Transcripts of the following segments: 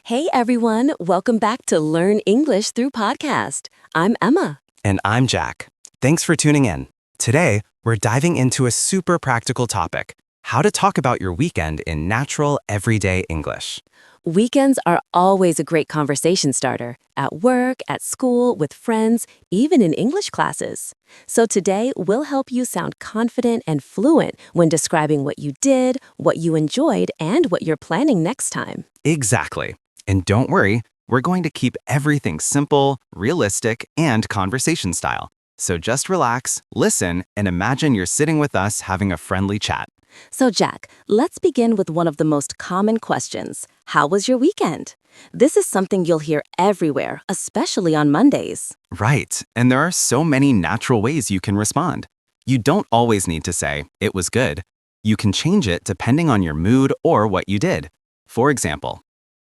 Hey everyone, welcome back to Learn English Through Podcast. I'm Emma. And I'm Jack. Thanks for tuning in. Today, we're diving into a super practical topic, how to talk about your weekend in natural, everyday English. Weekends are always a great conversation starter, at work, at school, with friends, even in English classes. So today, we'll help you sound confident and fluent when describing what you did, what you enjoyed, and what you're planning next time. Exactly. And don't worry, we're going to keep everything simple, realistic, and conversation style. So just relax, listen, and imagine you're sitting with us having a friendly chat. So Jack, let's begin with one of the most common questions. How was your weekend? This is something you'll hear everywhere, especially on Mondays. Right, and there are so many natural ways you can respond. You don't always need to say, "It was good." You can change it depending on your mood or what you did. For example,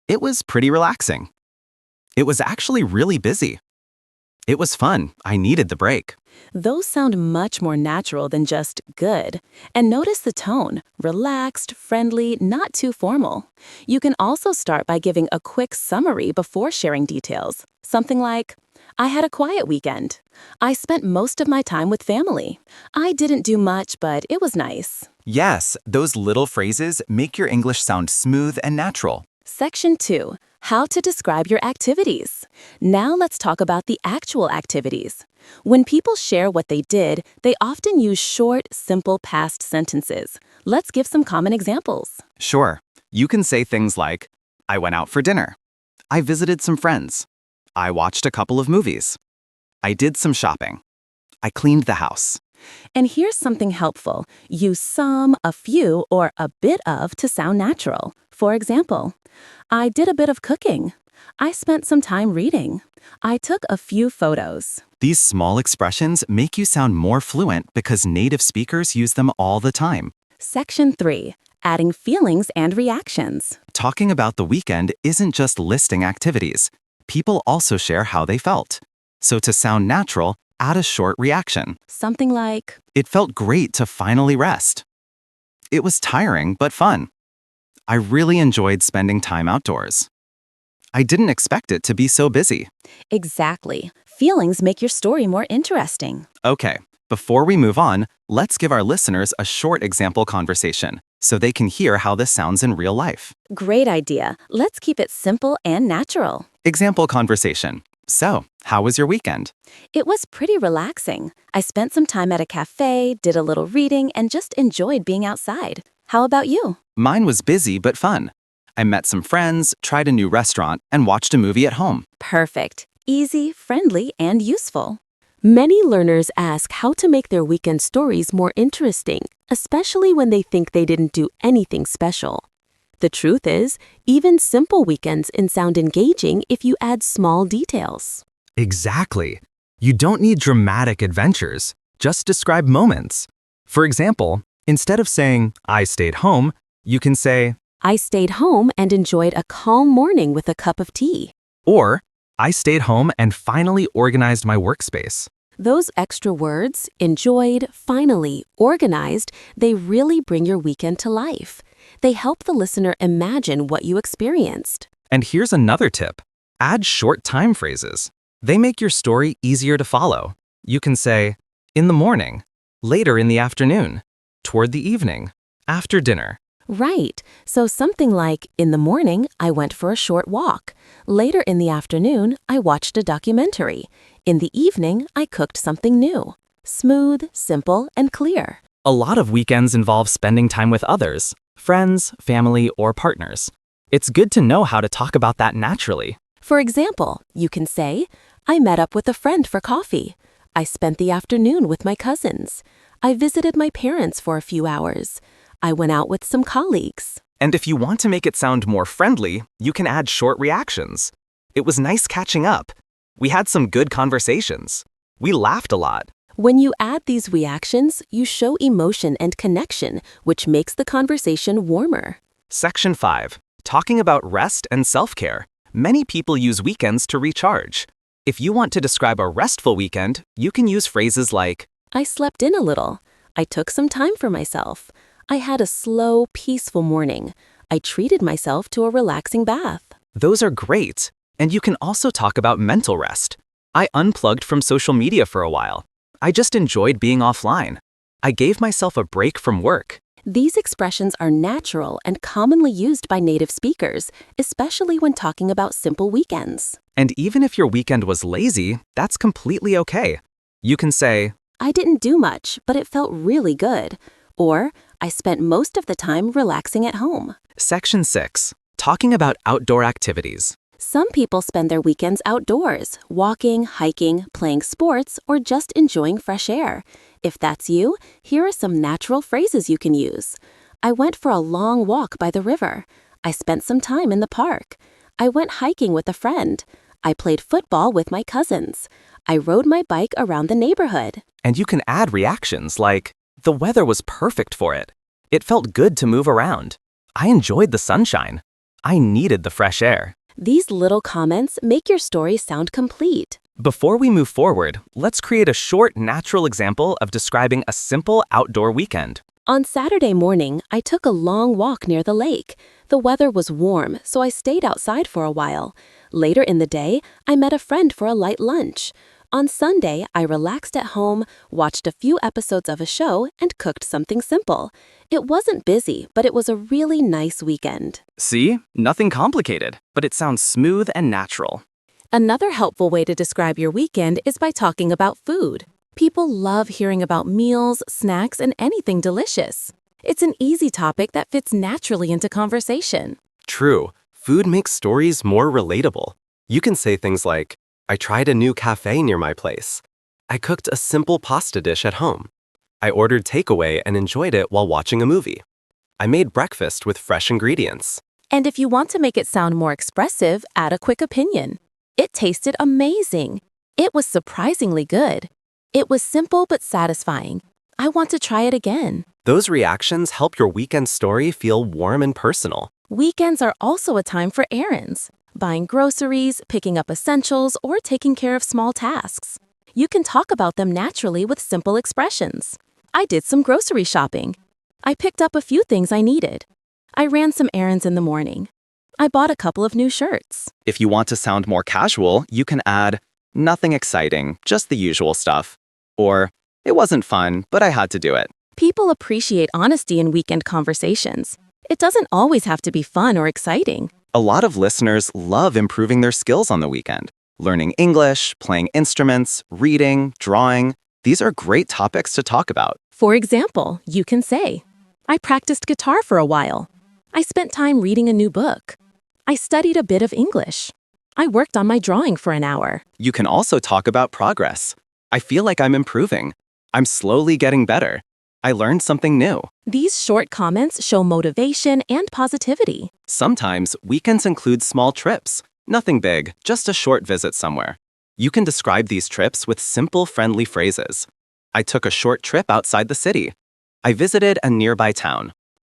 "It was pretty relaxing." "It was actually really busy." "It was fun. I needed the break." Those sound much more natural than just good. And notice the tone, relaxed, friendly, not too formal. You can also start by giving a quick summary before sharing details. Something like, I had a quiet weekend. I spent most of my time with family. I didn't do much, but it was nice. Yes, those little phrases make your English sound smooth and natural. Section 2. How to describe your activities. Now let's talk about the actual activities. When people share what they did, they often use short, simple past sentences. Let's give some common examples. Sure, you can say things like, "I went out for dinner." "I visited some friends." "I watched a couple of movies." "I did some shopping." "I cleaned the house." And here's something helpful. Use some, a few, or a bit of to sound natural. For example, I did a bit of cooking. I spent some time reading. I took a few photos. These small expressions make you sound more fluent because native speakers use them all the time. Section 3. Adding feelings and reactions. Talking about the weekend isn't just listing activities. People also share how they felt. So to sound natural, add a short reaction. Something like, "It felt great to finally rest." "It was tiring but fun." "I really enjoyed spending time outdoors." "I didn't expect it to be so busy." exactly. Feelings make your story more interesting. Okay, before we move on, let's give our listeners a short example conversation so they can hear how this sounds in real life. Great idea. Let's keep it simple and natural. Example conversation. "So, how was your weekend?" It was pretty relaxing. I spent some time at a cafe, did a little reading, and just enjoyed being outside. How about you? "Mine was busy but fun. I met some friends, tried a new restaurant, and watched a movie at home." Perfect. Easy, friendly, and useful. Many learners ask how to make their weekend stories more interesting, especially when they think they didn't do anything special. The truth is, even simple weekends can sound engaging if you add small details. Exactly. You don't need dramatic adventures. Just describe moments. For example, instead of saying, "I stayed home," you can say, I stayed home and enjoyed a calm morning with a cup of tea. or, "I stayed home and finally organized my workspace." Those extra words, enjoyed, finally, organized, they really bring your weekend to life. They help the listener imagine what you experienced. And here's another tip. Add short time phrases. They make your story easier to follow. You can say, "In the morning," "later in the afternoon," "toward the evening," "after dinner." Right. So something like, in the morning, I went for a short walk. Later in the afternoon, I watched a documentary. In the evening, I cooked something new. Smooth, simple, and clear. A lot of weekends involve spending time with others, friends, family, or partners. It's good to know how to talk about that naturally. For example, you can say, I met up with a friend for coffee. I spent the afternoon with my cousins. I visited my parents for a few hours. I went out with some colleagues. And if you want to make it sound more friendly, you can add short reactions. "It was nice catching up." "We had some good conversations." "We laughed a lot." When you add these reactions, you show emotion and connection, which makes the conversation warmer. Section 5. Talking about rest and self-care. Many people use weekends to recharge. If you want to describe a restful weekend, you can use phrases like, I slept in a little. I took some time for myself. I had a slow, peaceful morning. I treated myself to a relaxing bath. Those are great. And you can also talk about mental rest. I unplugged from social media for a while. I just enjoyed being offline. I gave myself a break from work. These expressions are natural and commonly used by native speakers, especially when talking about simple weekends. And even if your weekend was lazy, that's completely okay. You can say, I didn't do much, but it felt really good. Or, I spent most of the time relaxing at home. Section 6. Talking about outdoor activities. Some people spend their weekends outdoors, walking, hiking, playing sports, or just enjoying fresh air. If that's you, here are some natural phrases you can use. I went for a long walk by the river. I spent some time in the park. I went hiking with a friend. I played football with my cousins. I rode my bike around the neighborhood. And you can add reactions like, the weather was perfect for it. It felt good to move around. I enjoyed the sunshine. I needed the fresh air. These little comments make your story sound complete. Before we move forward, let's create a short, natural example of describing a simple outdoor weekend. On Saturday morning, I took a long walk near the lake. The weather was warm, so I stayed outside for a while. Later in the day, I met a friend for a light lunch. On Sunday, I relaxed at home, watched a few episodes of a show, and cooked something simple. It wasn't busy, but it was a really nice weekend. See? Nothing complicated, but it sounds smooth and natural. Another helpful way to describe your weekend is by talking about food. People love hearing about meals, snacks, and anything delicious. It's an easy topic that fits naturally into conversation. True. Food makes stories more relatable. You can say things like, I tried a new cafe near my place. I cooked a simple pasta dish at home. I ordered takeaway and enjoyed it while watching a movie. I made breakfast with fresh ingredients. And if you want to make it sound more expressive, add a quick opinion. It tasted amazing. It was surprisingly good. It was simple but satisfying. I want to try it again. Those reactions help your weekend story feel warm and personal. Weekends are also a time for errands. Buying groceries, picking up essentials, or taking care of small tasks. You can talk about them naturally with simple expressions. I did some grocery shopping. I picked up a few things I needed. I ran some errands in the morning. I bought a couple of new shirts. If you want to sound more casual, you can add, nothing exciting, just the usual stuff. Or, it wasn't fun, but I had to do it. People appreciate honesty in weekend conversations. It doesn't always have to be fun or exciting. A lot of listeners love improving their skills on the weekend. Learning English, playing instruments, reading, drawing. These are great topics to talk about. For example, you can say, I practiced guitar for a while. I spent time reading a new book. I studied a bit of English. I worked on my drawing for an hour. You can also talk about progress. I feel like I'm improving. I'm slowly getting better. I learned something new. These short comments show motivation and positivity. Sometimes weekends include small trips. Nothing big, just a short visit somewhere. You can describe these trips with simple, friendly phrases. I took a short trip outside the city. I visited a nearby town.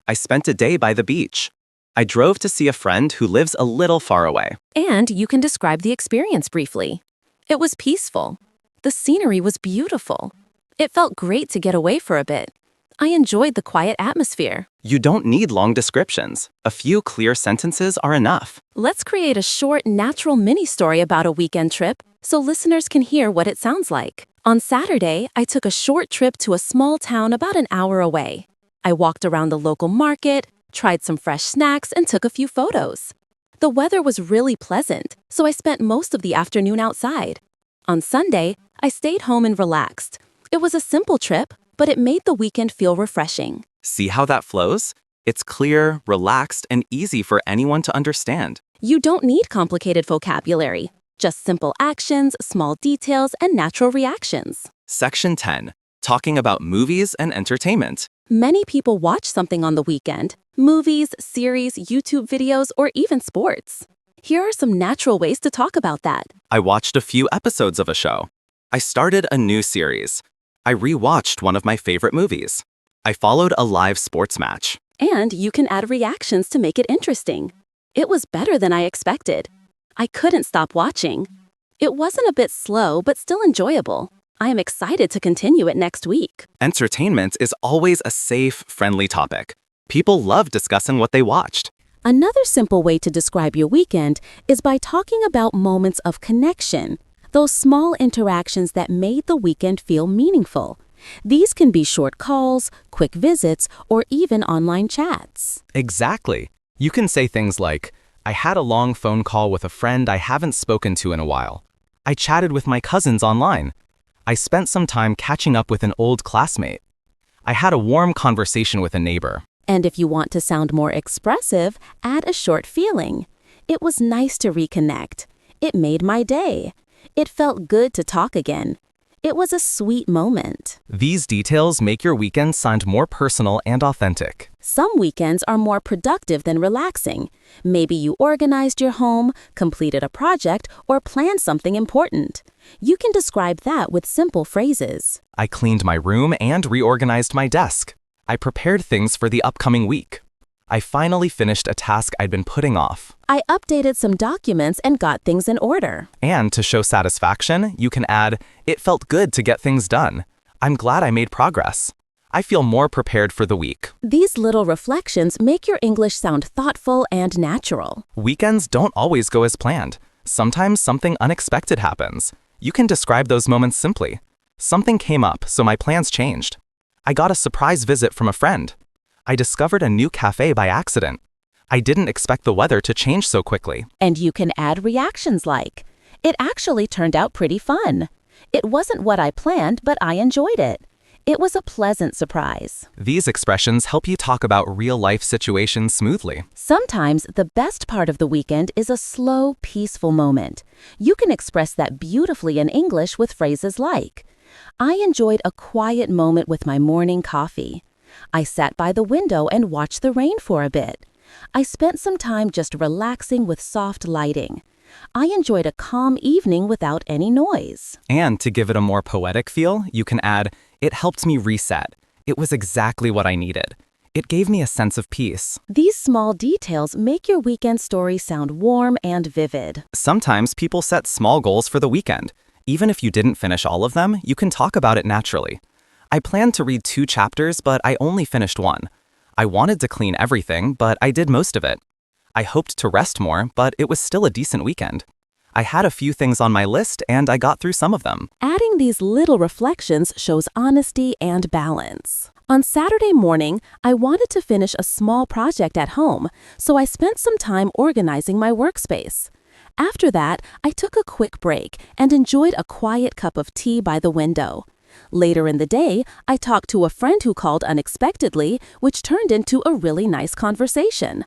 I spent a day by the beach. I drove to see a friend who lives a little far away. And you can describe the experience briefly. It was peaceful. The scenery was beautiful. It felt great to get away for a bit. I enjoyed the quiet atmosphere. You don't need long descriptions. A few clear sentences are enough. Let's create a short, natural mini-story about a weekend trip so listeners can hear what it sounds like. On Saturday, I took a short trip to a small town about an hour away. I walked around the local market, tried some fresh snacks, and took a few photos. The weather was really pleasant, so I spent most of the afternoon outside. On Sunday, I stayed home and relaxed. It was a simple trip, but it made the weekend feel refreshing. See how that flows? It's clear, relaxed, and easy for anyone to understand. You don't need complicated vocabulary, just simple actions, small details, and natural reactions. Section 10. Talking about movies and entertainment. Many people watch something on the weekend: movies, series, YouTube videos, or even sports. Here are some natural ways to talk about that. I watched a few episodes of a show. I started a new series. I rewatched one of my favorite movies. I followed a live sports match. And you can add reactions to make it interesting. It was better than I expected. I couldn't stop watching. It wasn't a bit slow, but still enjoyable. I am excited to continue it next week. Entertainment is always a safe, friendly topic. People love discussing what they watched. Another simple way to describe your weekend is by talking about moments of connection, those small interactions that made the weekend feel meaningful. These can be short calls, quick visits, or even online chats. Exactly. You can say things like, I had a long phone call with a friend I haven't spoken to in a while. I chatted with my cousins online. I spent some time catching up with an old classmate. I had a warm conversation with a neighbor. And if you want to sound more expressive, add a short feeling. It was nice to reconnect. It made my day. It felt good to talk again. It was a sweet moment. These details make your weekend sound more personal and authentic. Some weekends are more productive than relaxing. Maybe you organized your home, completed a project, or planned something important. You can describe that with simple phrases. I cleaned my room and reorganized my desk. I prepared things for the upcoming week. I finally finished a task I'd been putting off. I updated some documents and got things in order. And to show satisfaction, you can add, it felt good to get things done. I'm glad I made progress. I feel more prepared for the week. These little reflections make your English sound thoughtful and natural. Weekends don't always go as planned. Sometimes something unexpected happens. You can describe those moments simply. Something came up, so my plans changed. I got a surprise visit from a friend. I discovered a new cafe by accident. I didn't expect the weather to change so quickly. And you can add reactions like, it actually turned out pretty fun. It wasn't what I planned, but I enjoyed it. It was a pleasant surprise. These expressions help you talk about real-life situations smoothly. Sometimes the best part of the weekend is a slow, peaceful moment. You can express that beautifully in English with phrases like, I enjoyed a quiet moment with my morning coffee. I sat by the window and watched the rain for a bit. I spent some time just relaxing with soft lighting. I enjoyed a calm evening without any noise. And to give it a more poetic feel, you can add, it helped me reset. It was exactly what I needed. It gave me a sense of peace. These small details make your weekend story sound warm and vivid. Sometimes people set small goals for the weekend. Even if you didn't finish all of them, you can talk about it naturally. I planned to read 2 chapters, but I only finished 1. I wanted to clean everything, but I did most of it. I hoped to rest more, but it was still a decent weekend. I had a few things on my list, and I got through some of them. Adding these little reflections shows honesty and balance. On Saturday morning, I wanted to finish a small project at home, so I spent some time organizing my workspace. After that, I took a quick break and enjoyed a quiet cup of tea by the window. Later in the day, I talked to a friend who called unexpectedly, which turned into a really nice conversation.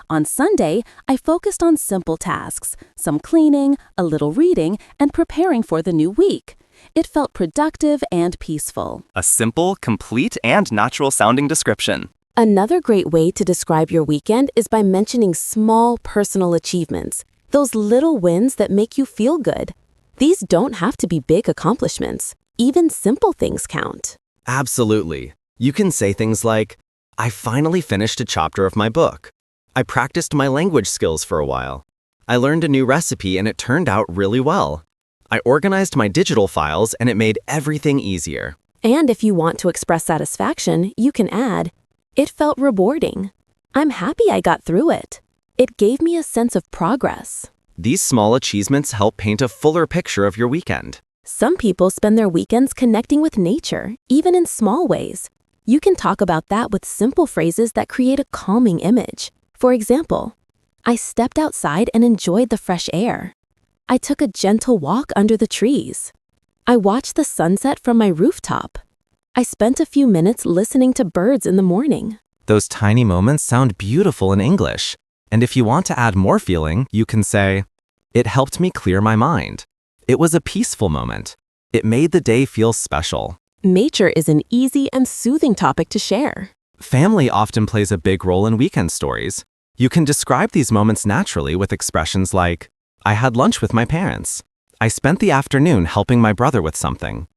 On Sunday, I focused on simple tasks, some cleaning, a little reading, and preparing for the new week. It felt productive and peaceful. A simple, complete, and natural-sounding description. Another great way to describe your weekend is by mentioning small personal achievements, those little wins that make you feel good. These don't have to be big accomplishments. Even simple things count. Absolutely. You can say things like, I finally finished a chapter of my book. I practiced my language skills for a while. I learned a new recipe and it turned out really well. I organized my digital files and it made everything easier. And if you want to express satisfaction, you can add, it felt rewarding. I'm happy I got through it. It gave me a sense of progress. These small achievements help paint a fuller picture of your weekend. Some people spend their weekends connecting with nature, even in small ways. You can talk about that with simple phrases that create a calming image. For example, I stepped outside and enjoyed the fresh air. I took a gentle walk under the trees. I watched the sunset from my rooftop. I spent a few minutes listening to birds in the morning. Those tiny moments sound beautiful in English. And if you want to add more feeling, you can say, it helped me clear my mind. It was a peaceful moment. It made the day feel special. Nature is an easy and soothing topic to share. Family often plays a big role in weekend stories. You can describe these moments naturally with expressions like, I had lunch with my parents. I spent the afternoon helping my brother with something.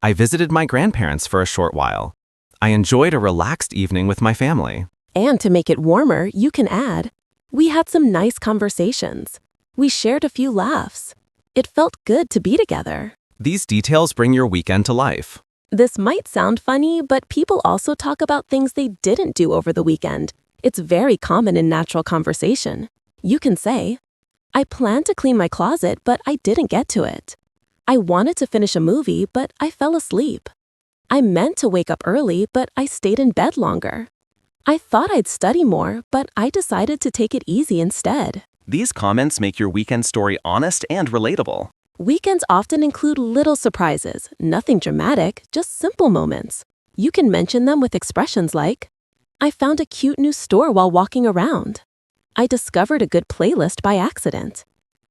I visited my grandparents for a short while. I enjoyed a relaxed evening with my family. And to make it warmer, you can add, we had some nice conversations. We shared a few laughs. It felt good to be together. These details bring your weekend to life. This might sound funny, but people also talk about things they didn't do over the weekend. It's very common in natural conversation. You can say, I planned to clean my closet, but I didn't get to it. I wanted to finish a movie, but I fell asleep. I meant to wake up early, but I stayed in bed longer. I thought I'd study more, but I decided to take it easy instead. These comments make your weekend story honest and relatable. Weekends often include little surprises, nothing dramatic, just simple moments. You can mention them with expressions like, I found a cute new store while walking around. I discovered a good playlist by accident.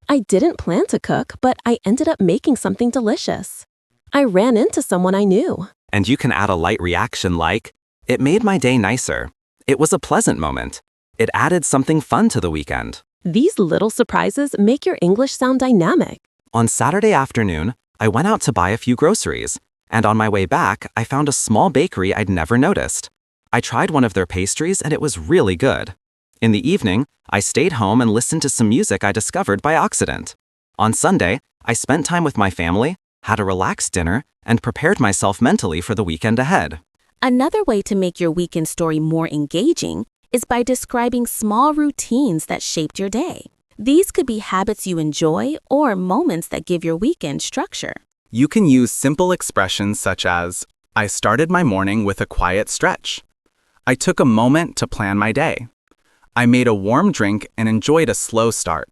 I didn't plan to cook, but I ended up making something delicious. I ran into someone I knew. And you can add a light reaction like, it made my day nicer. It was a pleasant moment. It added something fun to the weekend. These little surprises make your English sound dynamic. On Saturday afternoon, I went out to buy a few groceries, and on my way back, I found a small bakery I'd never noticed. I tried one of their pastries and it was really good. In the evening, I stayed home and listened to some music I discovered by accident. On Sunday, I spent time with my family, had a relaxed dinner, and prepared myself mentally for the weekend ahead. Another way to make your weekend story more engaging is by describing small routines that shaped your day. These could be habits you enjoy or moments that give your weekend structure. You can use simple expressions such as, I started my morning with a quiet stretch. I took a moment to plan my day. I made a warm drink and enjoyed a slow start.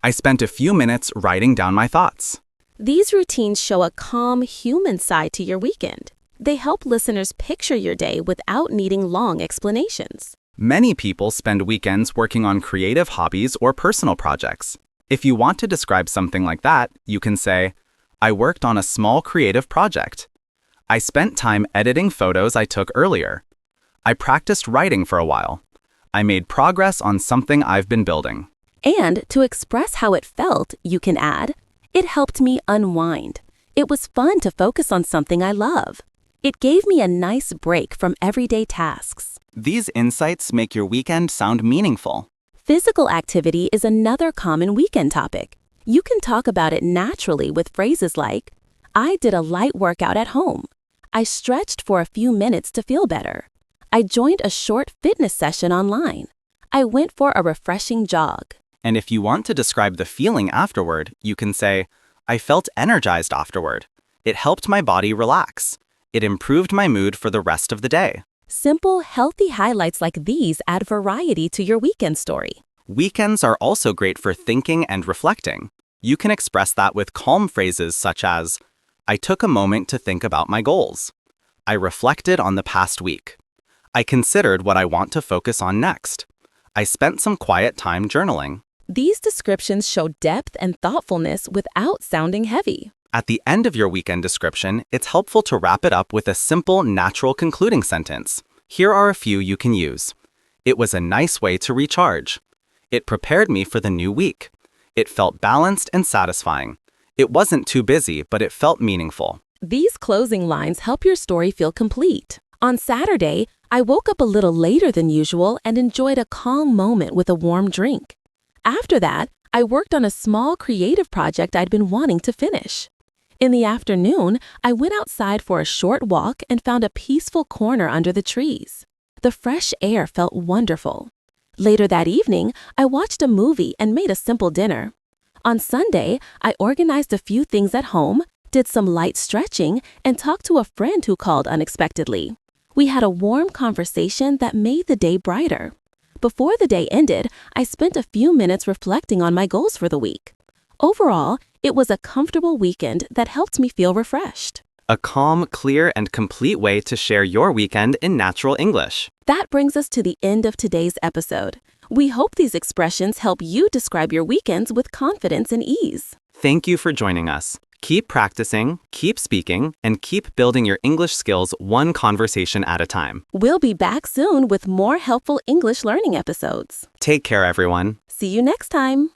I spent a few minutes writing down my thoughts. These routines show a calm, human side to your weekend. They help listeners picture your day without needing long explanations. Many people spend weekends working on creative hobbies or personal projects. If you want to describe something like that, you can say, I worked on a small creative project. I spent time editing photos I took earlier. I practiced writing for a while. I made progress on something I've been building. And to express how it felt, you can add, it helped me unwind. It was fun to focus on something I love. It gave me a nice break from everyday tasks. These insights make your weekend sound meaningful. Physical activity is another common weekend topic. You can talk about it naturally with phrases like, I did a light workout at home. I stretched for a few minutes to feel better. I joined a short fitness session online. I went for a refreshing jog. And if you want to describe the feeling afterward, you can say, I felt energized afterward. It helped my body relax. It improved my mood for the rest of the day. Simple, healthy highlights like these add variety to your weekend story. Weekends are also great for thinking and reflecting. You can express that with calm phrases such as, I took a moment to think about my goals. I reflected on the past week. I considered what I want to focus on next. I spent some quiet time journaling. These descriptions show depth and thoughtfulness without sounding heavy. At the end of your weekend description, it's helpful to wrap it up with a simple, natural concluding sentence. Here are a few you can use. It was a nice way to recharge. It prepared me for the new week. It felt balanced and satisfying. It wasn't too busy, but it felt meaningful. These closing lines help your story feel complete. On Saturday, I woke up a little later than usual and enjoyed a calm moment with a warm drink. After that, I worked on a small creative project I'd been wanting to finish. In the afternoon, I went outside for a short walk and found a peaceful corner under the trees. The fresh air felt wonderful. Later that evening, I watched a movie and made a simple dinner. On Sunday, I organized a few things at home, did some light stretching, and talked to a friend who called unexpectedly. We had a warm conversation that made the day brighter. Before the day ended, I spent a few minutes reflecting on my goals for the week. Overall, it was a comfortable weekend that helped me feel refreshed. A calm, clear, and complete way to share your weekend in natural English. That brings us to the end of today's episode. We hope these expressions help you describe your weekends with confidence and ease. Thank you for joining us. Keep practicing, keep speaking, and keep building your English skills one conversation at a time. We'll be back soon with more helpful English learning episodes. Take care, everyone. See you next time.